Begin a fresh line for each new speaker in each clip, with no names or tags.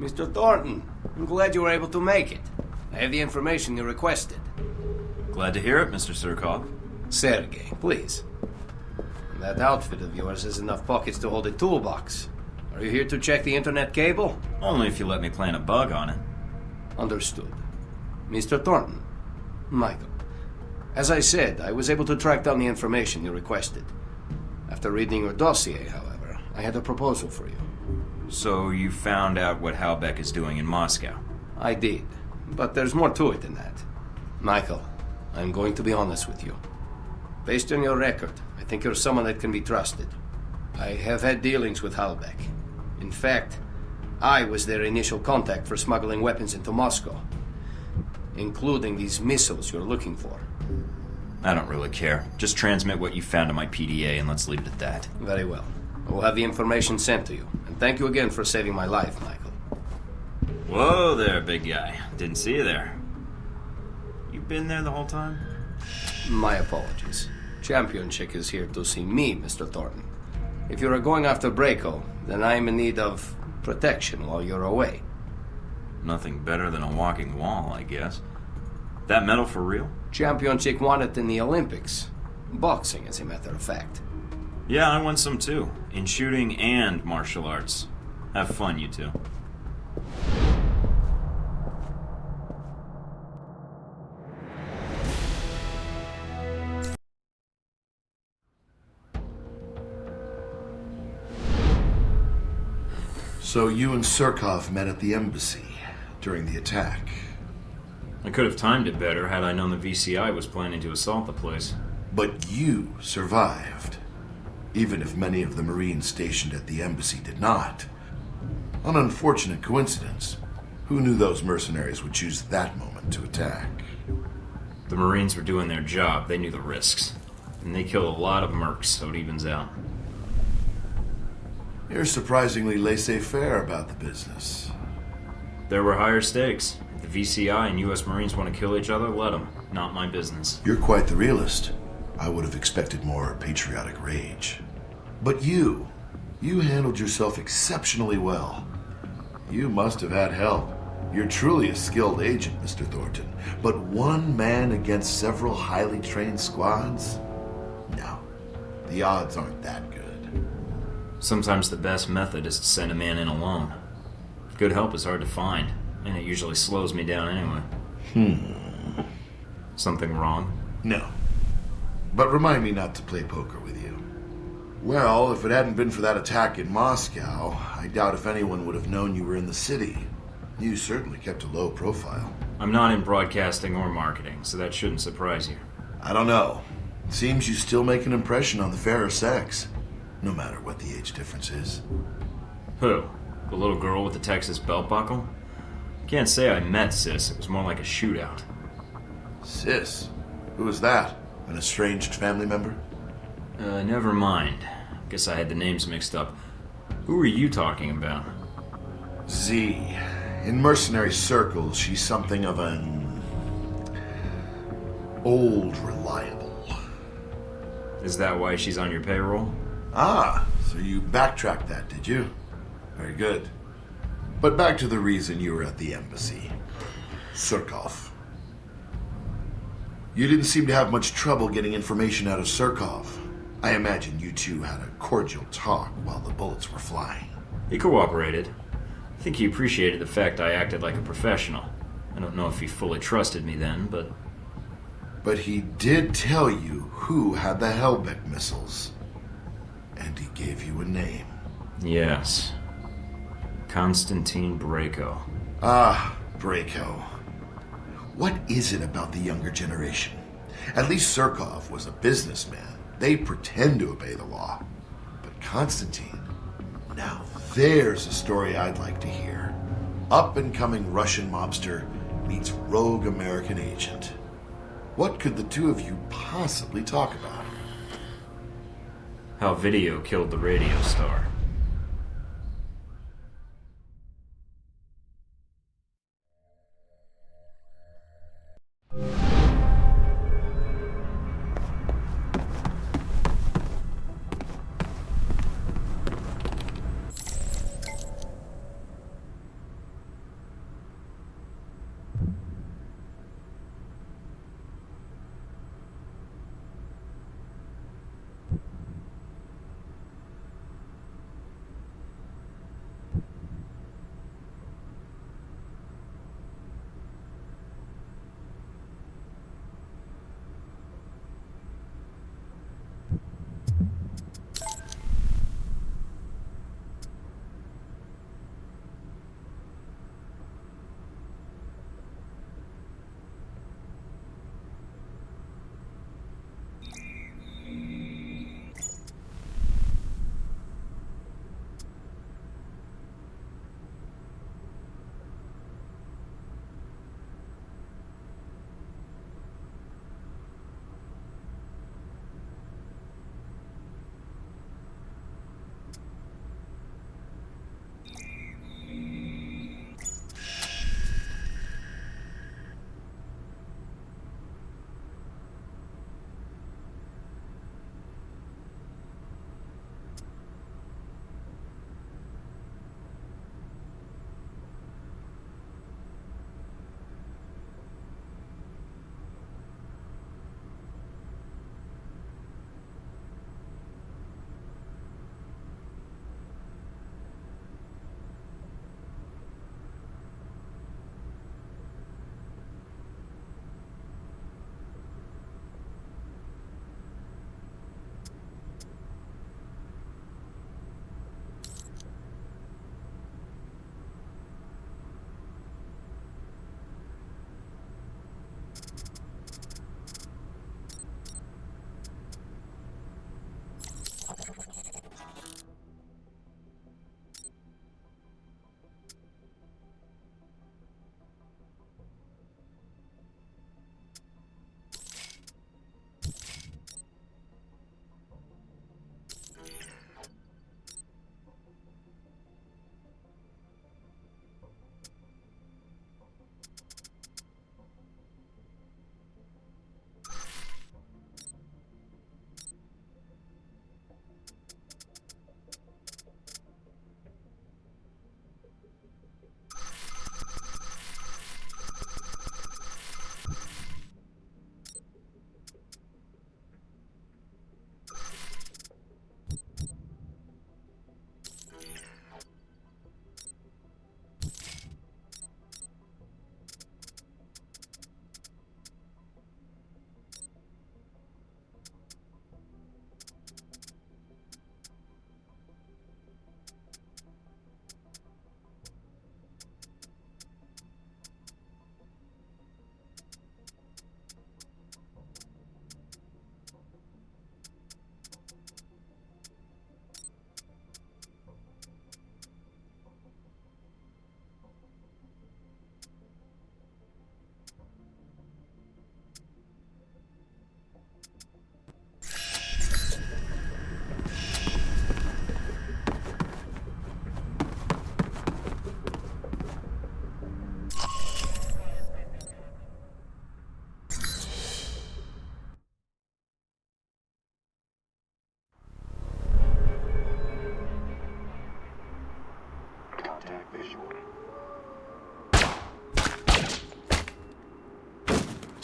Mr. Thornton, I'm glad you were able to make it. I have the information you requested.
Glad to hear it, Mr. Surkov.
Sergey, please. That outfit of yours has enough pockets to hold a toolbox. Are you here to check the internet cable?
Only if you let me plant a bug on it.
Understood. Mr. Thornton. Michael. As I said, I was able to track down the information you requested. After reading your dossier, however, I had a proposal for you.
So you found out what Halbeck is doing in Moscow?
I did, but there's more to it than that. Michael, I'm going to be honest with you. Based on your record, I think you're someone that can be trusted. I have had dealings with Halbeck. In fact, I was their initial contact for smuggling weapons into Moscow, including these missiles you're looking for.
I don't really care. Just transmit what you found to my PDA and let's leave it at that.
Very well. I will have the information sent to you. And thank you again for saving my life, Michael.
Whoa there, big guy. Didn't see you there. You been there the whole time?
My apologies. Champion Chick is here to see me, Mr. Thornton. If you are going after Braco, then I am in need of protection while you're away.
Nothing better than a walking wall, I guess. That medal for real?
Champion Chick won it in the Olympics. Boxing, as a matter of fact.
Yeah, I won some too. In shooting and martial arts. Have fun, you two.
So you and Surkov met at the embassy during the attack.
I could have timed it better had I known the VCI was planning to assault the place.
But you survived, even if many of the Marines stationed at the embassy did not. An unfortunate coincidence. Who knew those mercenaries would choose that moment to attack?
The Marines were doing their job. They knew the risks. And they killed a lot of mercs, so it evens out.
You're surprisingly laissez-faire about the business.
There were higher stakes. If the VCI and US Marines want to kill each other, let them. Not my business.
You're quite the realist. I would have expected more patriotic rage. But you handled yourself exceptionally well. You must have had help. You're truly a skilled agent, Mr. Thornton. But one man against several highly trained squads? No, the odds aren't that good.
Sometimes the best method is to send a man in alone. Good help is hard to find, and it usually slows me down anyway. Something wrong?
No. But remind me not to play poker with you. Well, if it hadn't been for that attack in Moscow, I doubt if anyone would have known you were in the city. You certainly kept a low profile.
I'm not in broadcasting or marketing, so that shouldn't surprise you.
I don't know. Seems you still make an impression on the fairer sex, no matter what the age difference is.
Who? The little girl with the Texas belt buckle? Can't say I met Sis. It was more like a shootout.
Sis? Who was that? An estranged family member?
Never mind. Guess I had the names mixed up. Who are you talking about?
Z. In mercenary circles, she's something of an old reliable.
Is that why she's on your payroll?
Ah, so you backtracked that, did you? Very good. But back to the reason you were at the embassy. Surkov. You didn't seem to have much trouble getting information out of Surkov. I imagine you two had a cordial talk while the bullets were flying.
He cooperated. I think he appreciated the fact I acted like a professional. I don't know if he fully trusted me then, but...
But he did tell you who had the Hellbeck missiles. And he gave you a name.
Yes. Konstantin Brayko.
Ah, Brayko. What is it about the younger generation? At least Surkov was a businessman. They pretend to obey the law. But Konstantin... Now there's a story I'd like to hear. Up-and-coming Russian mobster meets rogue American agent. What could the two of you possibly talk about?
How video killed the radio star.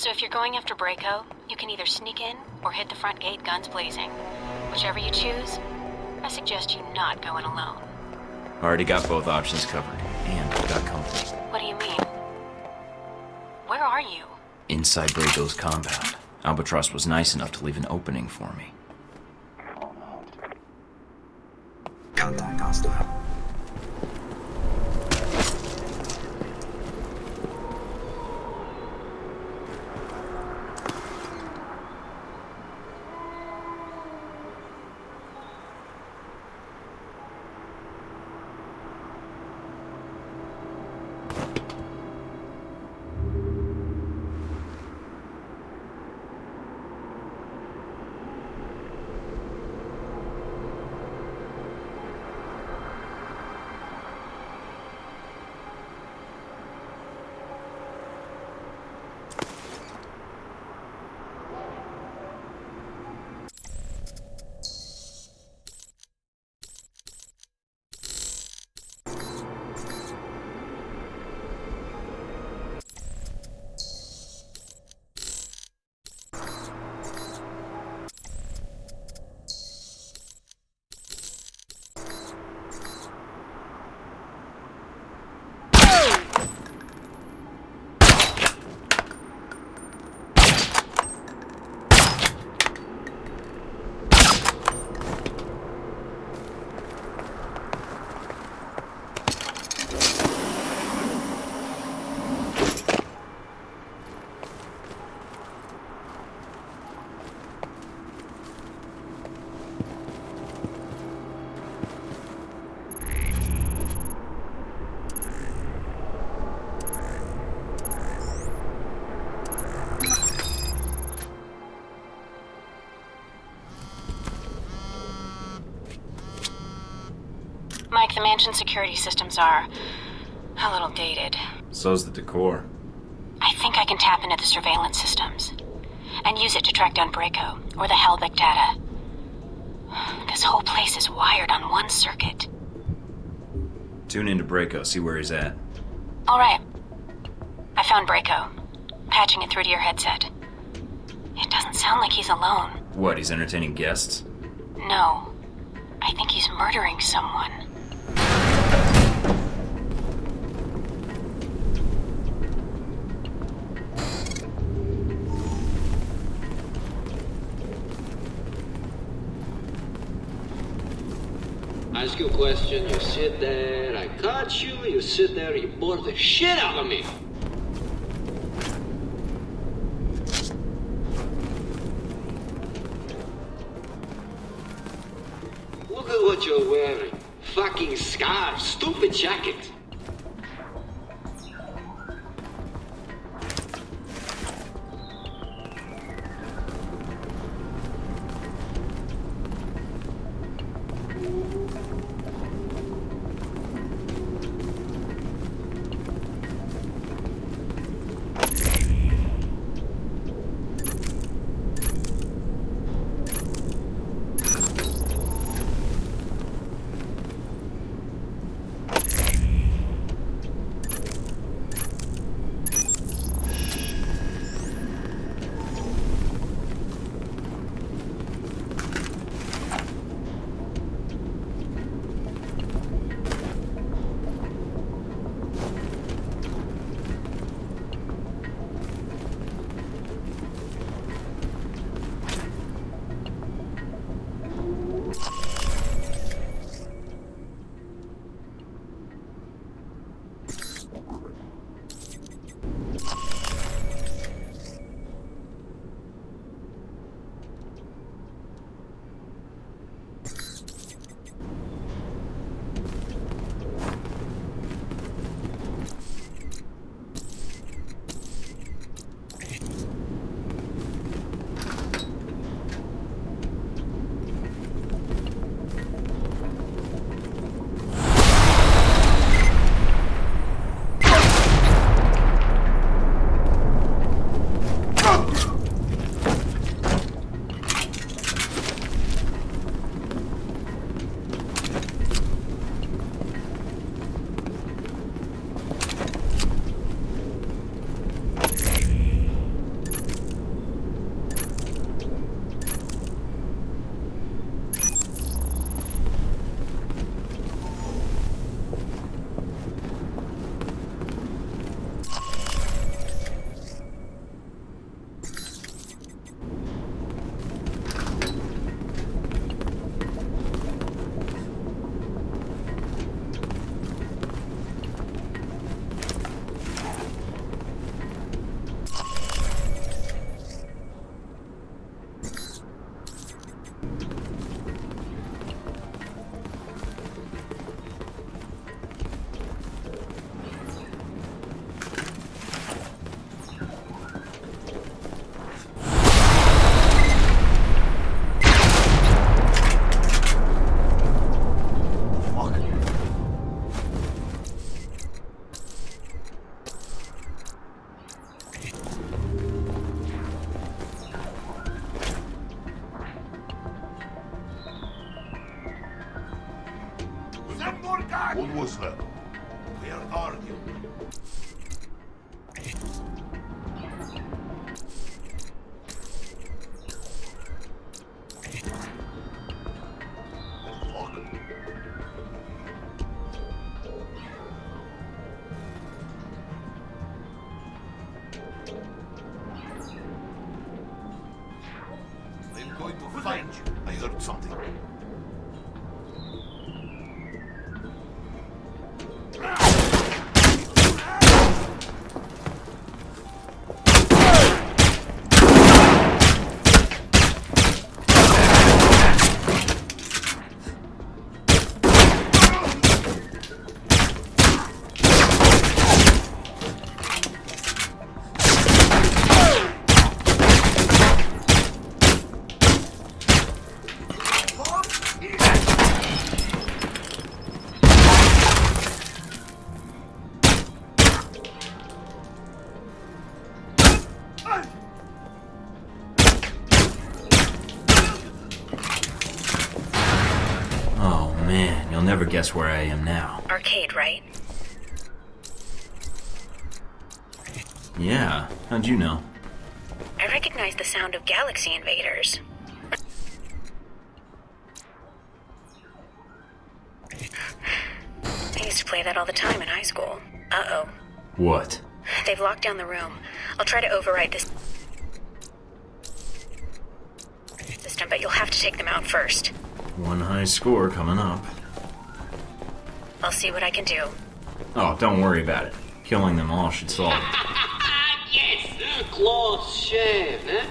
So if you're going after Braco, you can either sneak in or hit the front gate guns blazing. Whichever you choose, I suggest you not go in alone.
Already got both options covered, and I've got company.
What do you mean? Where are you?
Inside Braco's compound. Albatross was nice enough to leave an opening for me. Contact hostile.
Mike, the mansion security systems are a little dated.
So's the decor.
I think I can tap into the surveillance systems and use it to track down Braco or the Helbeck data. This whole place is wired on one circuit.
Tune into Braco, see where he's at.
All right. I found Braco. Patching it through to your headset. It doesn't sound like he's alone.
What, he's entertaining guests?
No. I think he's murdering someone.
Ask you a question, you sit there, I cut you, you sit there, you bore the shit out of me. Look at what you're wearing. Fucking scarf, stupid jacket.
What was that?
Where are you? I'm going to find you. I heard something.
You'll never guess where I am now.
Arcade, right?
Yeah, how'd you know?
I recognize the sound of Galaxy Invaders. I used to play that all the time in high school. Uh-oh.
What?
They've locked down the room. I'll try to override this system, but you'll have to take them out first.
One high score coming up.
I'll see what I can do.
Oh, don't worry about it. Killing them all should solve it.
Yes! Close shave, eh?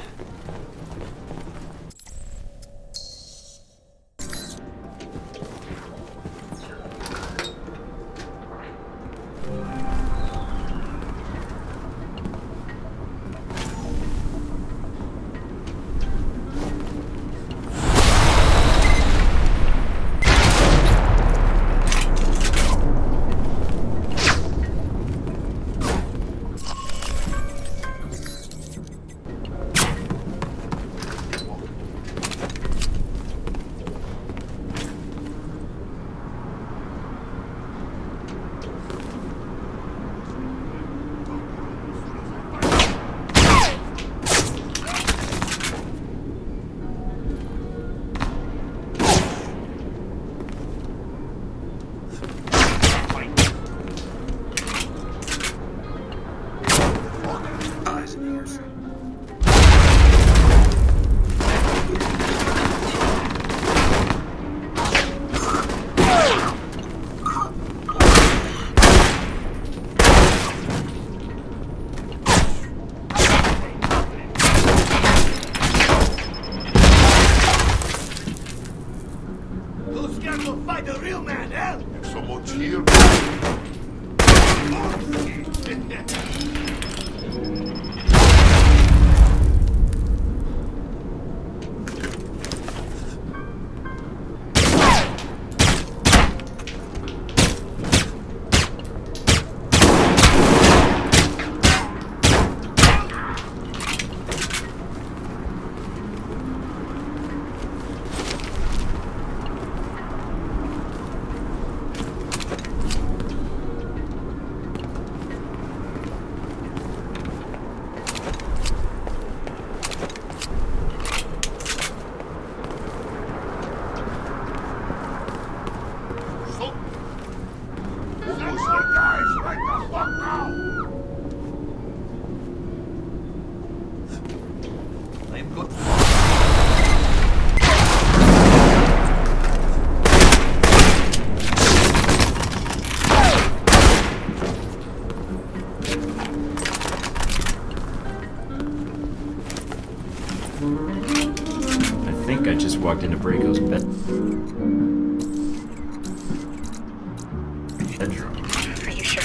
Walked into Braco's bedroom.
Are you sure?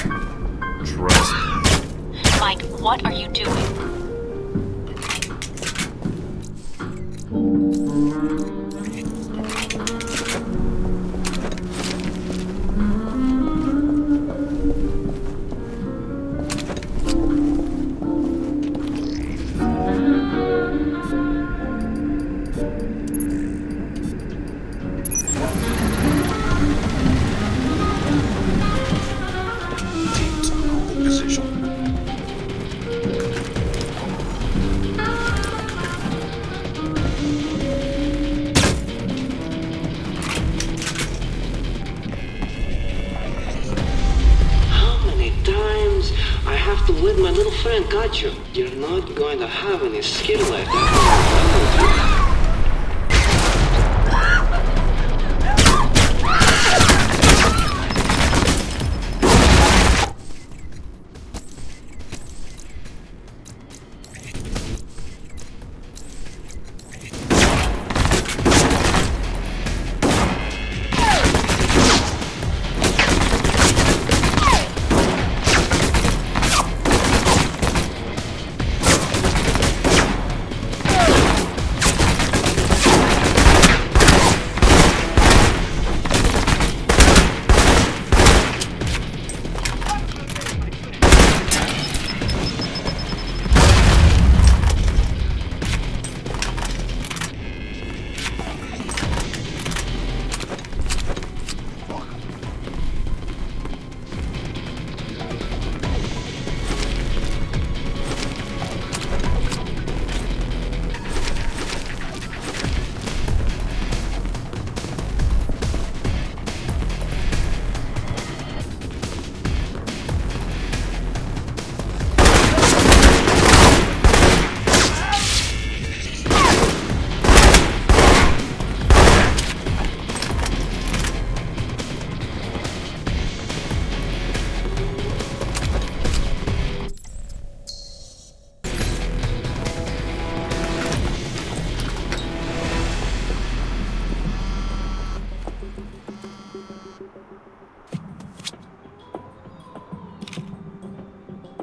Trust me.
Mike, what are you doing?
with my little friend got you. You're not going to have any skill like that.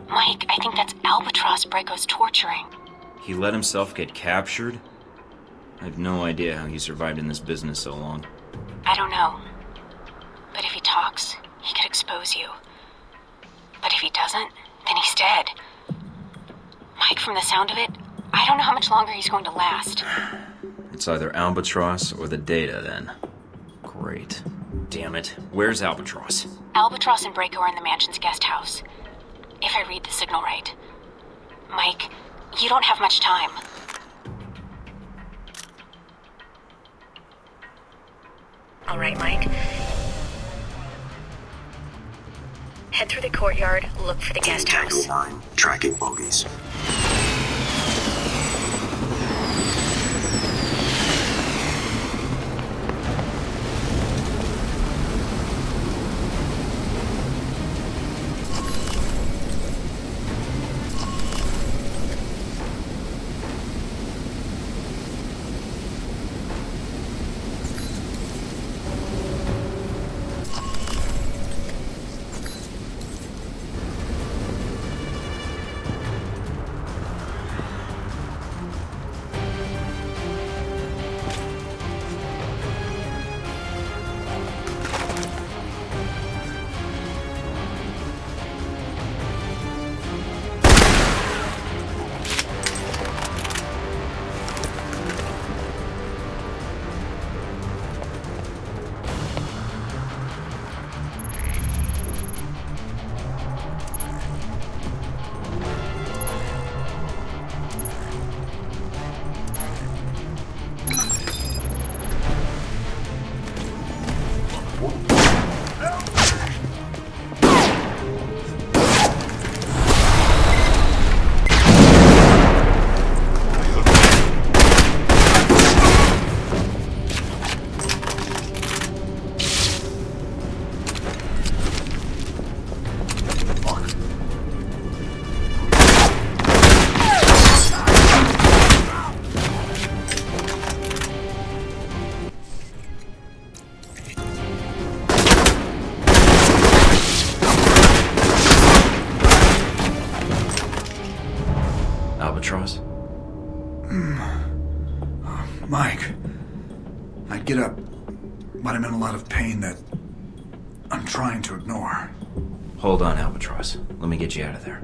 Mike, I think that's Albatross Braco's torturing.
He let himself get captured? I have no idea how he survived in this business so long.
I don't know. But if he talks, he could expose you. But if he doesn't, then he's dead. Mike, from the sound of it, I don't know how much longer he's going to last.
It's either Albatross or the data, then. Great. Damn it. Where's Albatross?
Albatross and Braco are in the mansion's guest house. If I read the signal right. Mike, you don't have much time. All right, Mike. Head through the courtyard, look for the guest house.
Tango 9, tracking bogies.
Albatross?
Mike, I'd get up, but I'm in a lot of pain that I'm trying to ignore.
Hold on, Albatross. Let me get you out of there.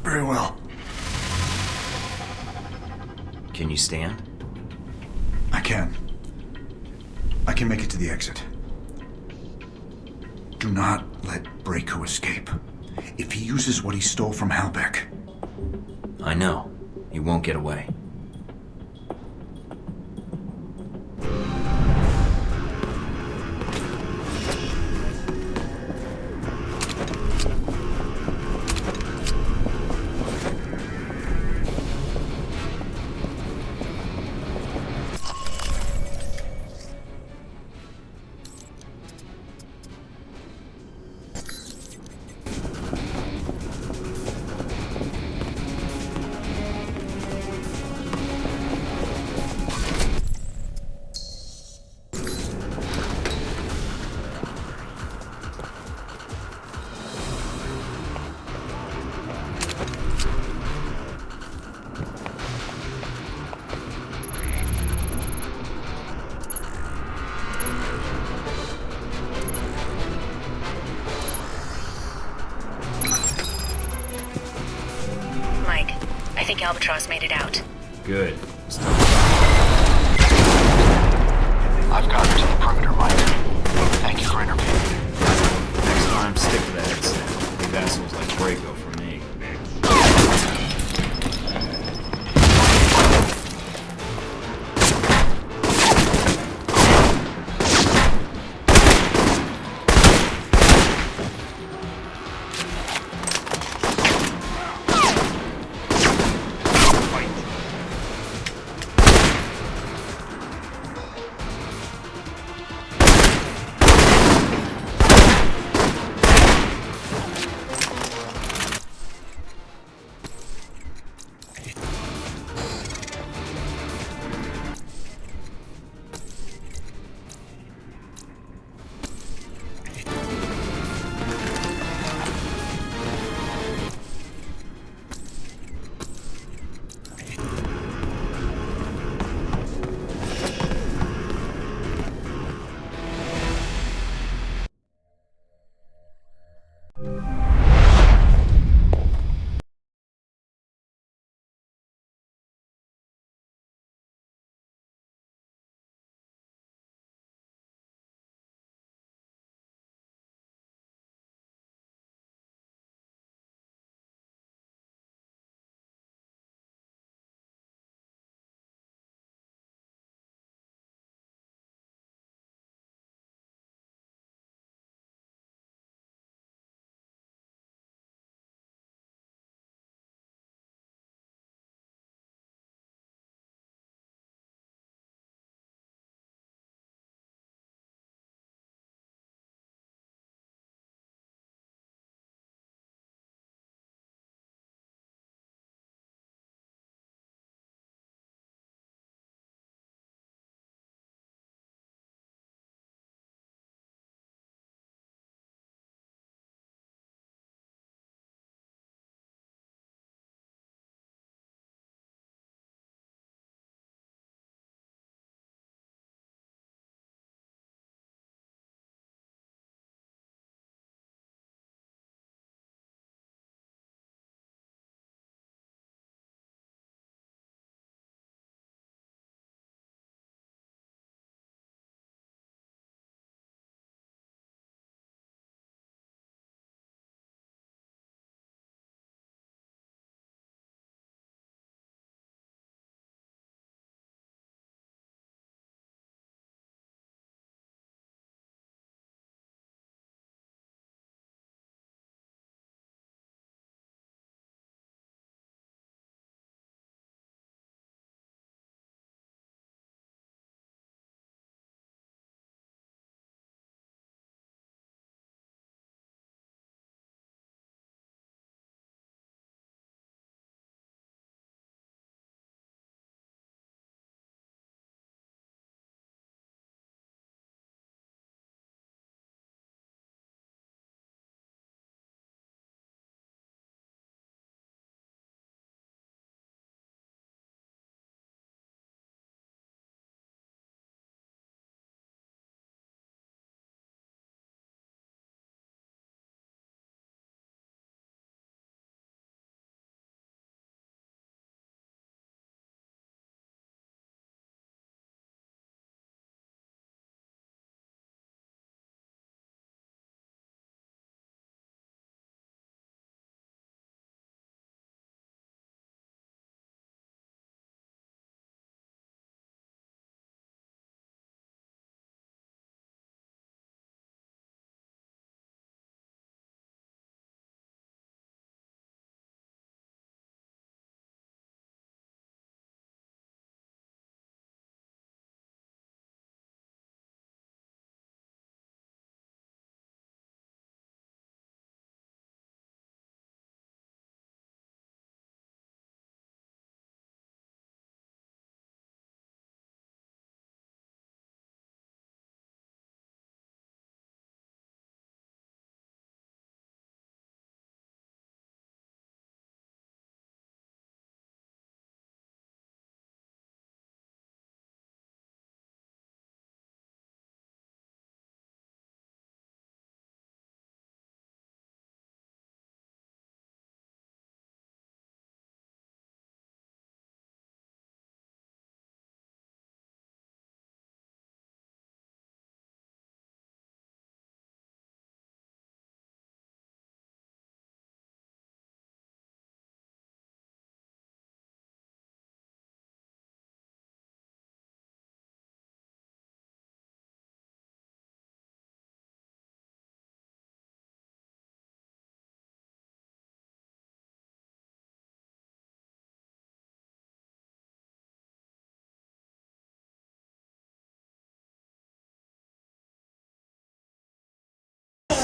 Very well.
Can you stand?
I can. I can make it to the exit. Do not let Braco escape. If he uses what he stole from Halbeck...
I know. He won't get away.
think Albatross made it out.
Good.
I've got her to the perimeter, Mike. Thank you for intervening.
Next time, stick to that headset. Leave assholes like Draco for me.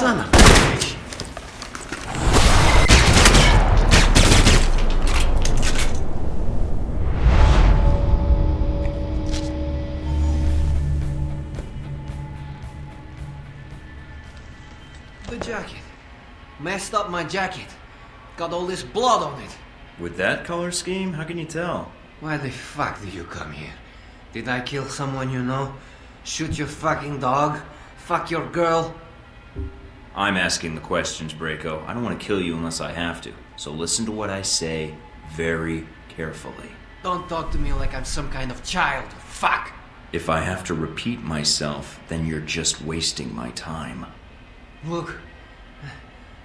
Son of a bitch. The jacket. Messed up my jacket. Got all this blood on it.
With that color scheme, how can you tell?
Why the fuck did you come here? Did I kill someone you know? Shoot your fucking dog? Fuck your girl?
I'm asking the questions, Braco. I don't want to kill you unless I have to. So listen to what I say very carefully.
Don't talk to me like I'm some kind of child. Fuck!
If I have to repeat myself, then you're just wasting my time.
Look,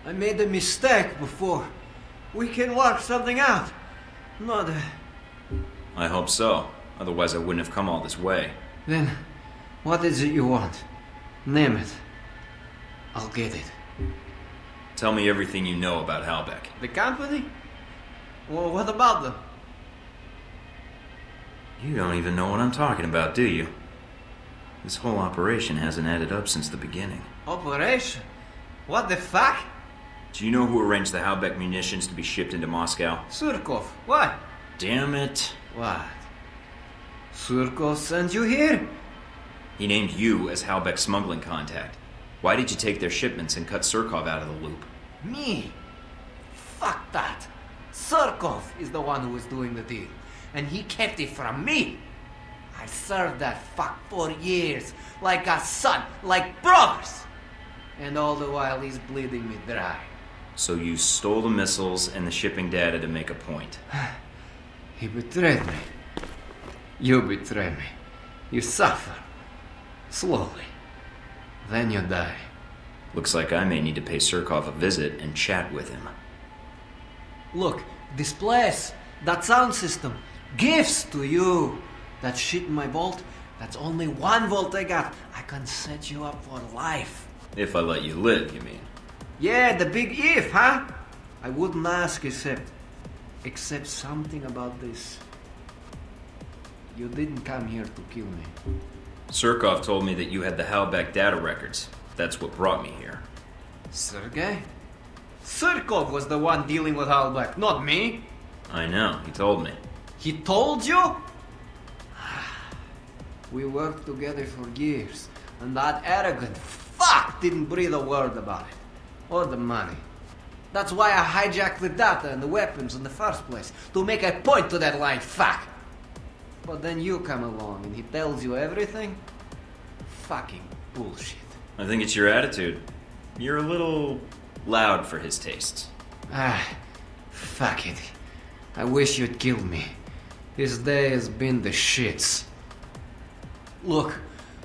I made a mistake before. We can work something out. Not
I hope so. Otherwise I wouldn't have come all this way.
Then, what is it you want? Name it. I'll get it.
Tell me everything you know about Halbeck.
The company? Well, what about them?
You don't even know what I'm talking about, do you? This whole operation hasn't added up since the beginning.
Operation? What the fuck?
Do you know who arranged the Halbeck munitions to be shipped into Moscow?
Surkov. What?
Damn it.
What? Surkov sent you here?
He named you as Halbeck's smuggling contact. Why did you take their shipments and cut Surkov out of the loop?
Me? Fuck that. Surkov is the one who was doing the deal. And he kept it from me. I served that fuck for years. Like a son. Like brothers. And all the while he's bleeding me dry.
So you stole the missiles and the shipping data to make a point.
He betrayed me. You betrayed me. You suffer. Slowly. Then you die.
Looks like I may need to pay Surkov a visit and chat with him.
Look, this place, that sound system, gifts to you. That shit in my vault, that's only 1 volt I got. I can set you up for life.
If I let you live, you mean?
Yeah, the big if, huh? I wouldn't ask except something about this. You didn't come here to kill me.
Surkov told me that you had the Halbeck data records. That's what brought me here.
Sergei? Surkov was the one dealing with Halbeck, not me.
I know, he told me.
He told you? We worked together for years, and that arrogant fuck didn't breathe a word about it. Or the money. That's why I hijacked the data and the weapons in the first place, to make a point to that lying fuck. But then you come along and he tells you everything? Fucking bullshit.
I think it's your attitude. You're a little loud for his tastes.
Fuck it. I wish you'd killed me. This day has been the shits. Look,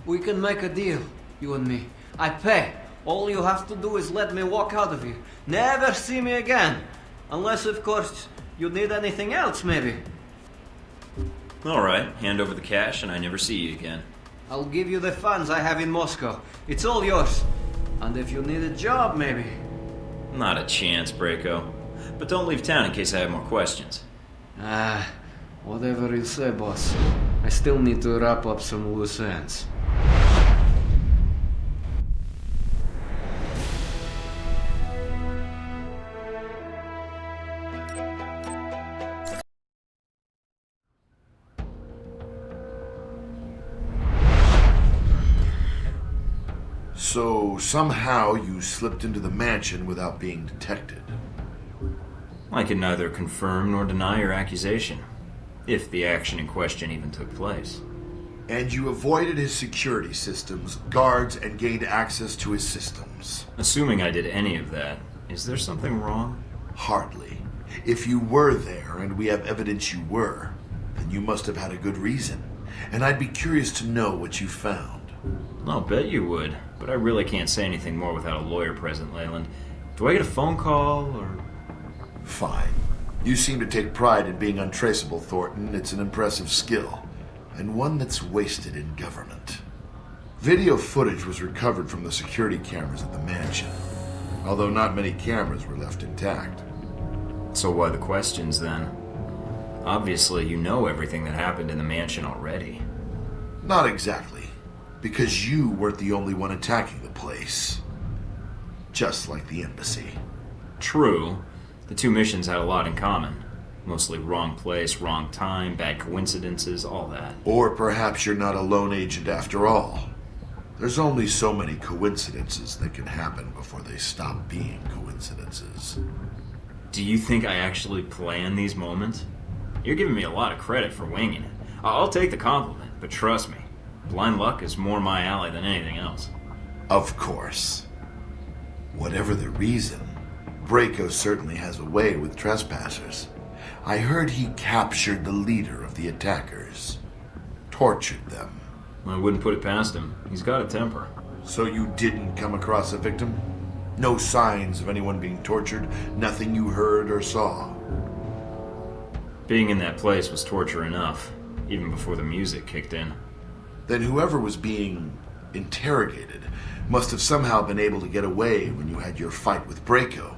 we can make a deal, you and me. I pay. All you have to do is let me walk out of here. Never see me again. Unless, of course, you need anything else, maybe.
Alright, hand over the cash and I never see you again.
I'll give you the funds I have in Moscow. It's all yours. And if you need a job, maybe.
Not a chance, Braco. But don't leave town in case I have more questions.
Whatever you say, boss. I still need to wrap up some loose ends.
So somehow you slipped into the mansion without being detected.
I can neither confirm nor deny your accusation, if the action in question even took place.
And you avoided his security systems, guards, and gained access to his systems.
Assuming I did any of that, is there something wrong?
Hardly. If you were there, and we have evidence you were, then you must have had a good reason. And I'd be curious to know what you found.
I'll bet you would, but I really can't say anything more without a lawyer present, Leyland. Do I get a phone call, or...?
Fine. You seem to take pride in being untraceable, Thornton. It's an impressive skill, and one that's wasted in government. Video footage was recovered from the security cameras at the mansion, although not many cameras were left intact.
So why the questions, then? Obviously, you know everything that happened in the mansion already.
Not exactly, because you weren't the only one attacking the place. just like the embassy.
True. The two missions had a lot in common. Mostly wrong place, wrong time, bad coincidences, all that.
Or perhaps you're not a lone agent after all. There's only so many coincidences that can happen before they stop being coincidences.
Do you think I actually plan these moments? You're giving me a lot of credit for winging it. I'll take the compliment, but trust me, blind luck is more my alley than anything else.
Of course. Whatever the reason, Braco certainly has a way with trespassers. I heard he captured the leader of the attackers. Tortured them.
I wouldn't put it past him. He's got a temper.
So you didn't come across a victim? No signs of anyone being tortured? Nothing you heard or saw?
Being in that place was torture enough, even before the music kicked in.
Then whoever was being interrogated must have somehow been able to get away when you had your fight with Braco.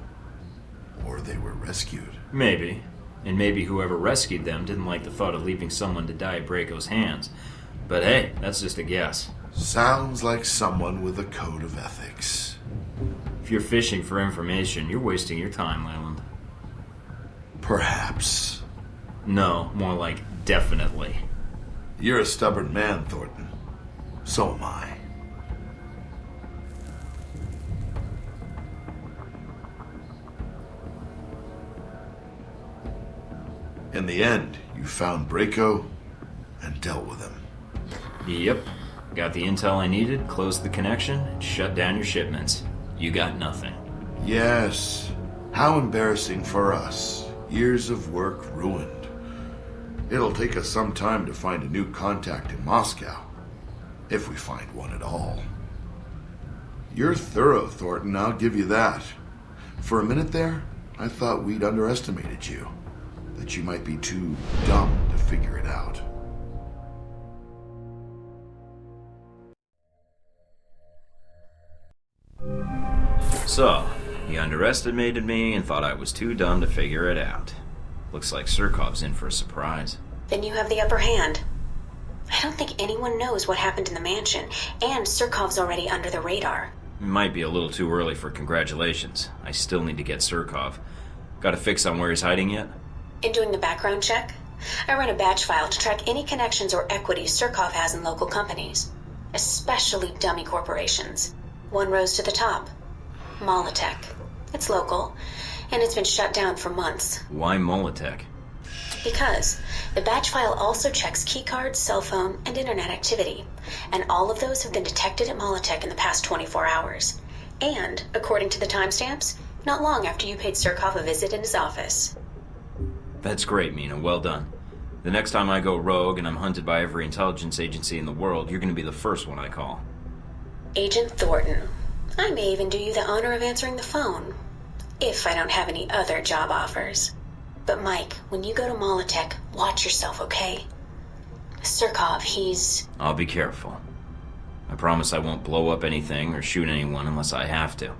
Or they were rescued.
Maybe. And maybe whoever rescued them didn't like the thought of leaving someone to die at Braco's hands. But hey, that's just a guess.
Sounds like someone with a code of ethics.
If you're fishing for information, you're wasting your time, Leyland.
Perhaps.
No, more like definitely.
You're a stubborn man, Thornton. So am I. In the end, you found Braco and dealt with him.
Yep. Got the intel I needed, closed the connection, and shut down your shipments. You got nothing.
Yes. How embarrassing for us. Years of work ruined. It'll take us some time to find a new contact in Moscow. If we find one at all. You're thorough, Thornton, I'll give you that. For a minute there, I thought we'd underestimated you. That you might be too dumb to figure it out.
So, he underestimated me and thought I was too dumb to figure it out. Looks like Surkov's in for a surprise.
Then you have the upper hand. I don't think anyone knows what happened in the mansion, and Surkov's already under the radar.
It might be a little too early for congratulations. I still need to get Surkov. Got a fix on where he's hiding yet?
In doing the background check, I run a batch file to track any connections or equities Surkov has in local companies, especially dummy corporations. One rose to the top. Molotech. It's local, and it's been shut down for months.
Why Molotech?
Because the batch file also checks keycards, cell phone, and internet activity, and all of those have been detected at Molotech in the past 24 hours. And, according to the timestamps, not long after you paid Surkov a visit in his office.
That's great, Mina. Well done. The next time I go rogue and I'm hunted by every intelligence agency in the world, you're going to be the first one I call.
Agent Thornton. I may even do you the honor of answering the phone, if I don't have any other job offers. But Mike, when you go to Molotech, watch yourself, okay? Surkov, he's...
I'll be careful. I promise I won't blow up anything or shoot anyone unless I have to.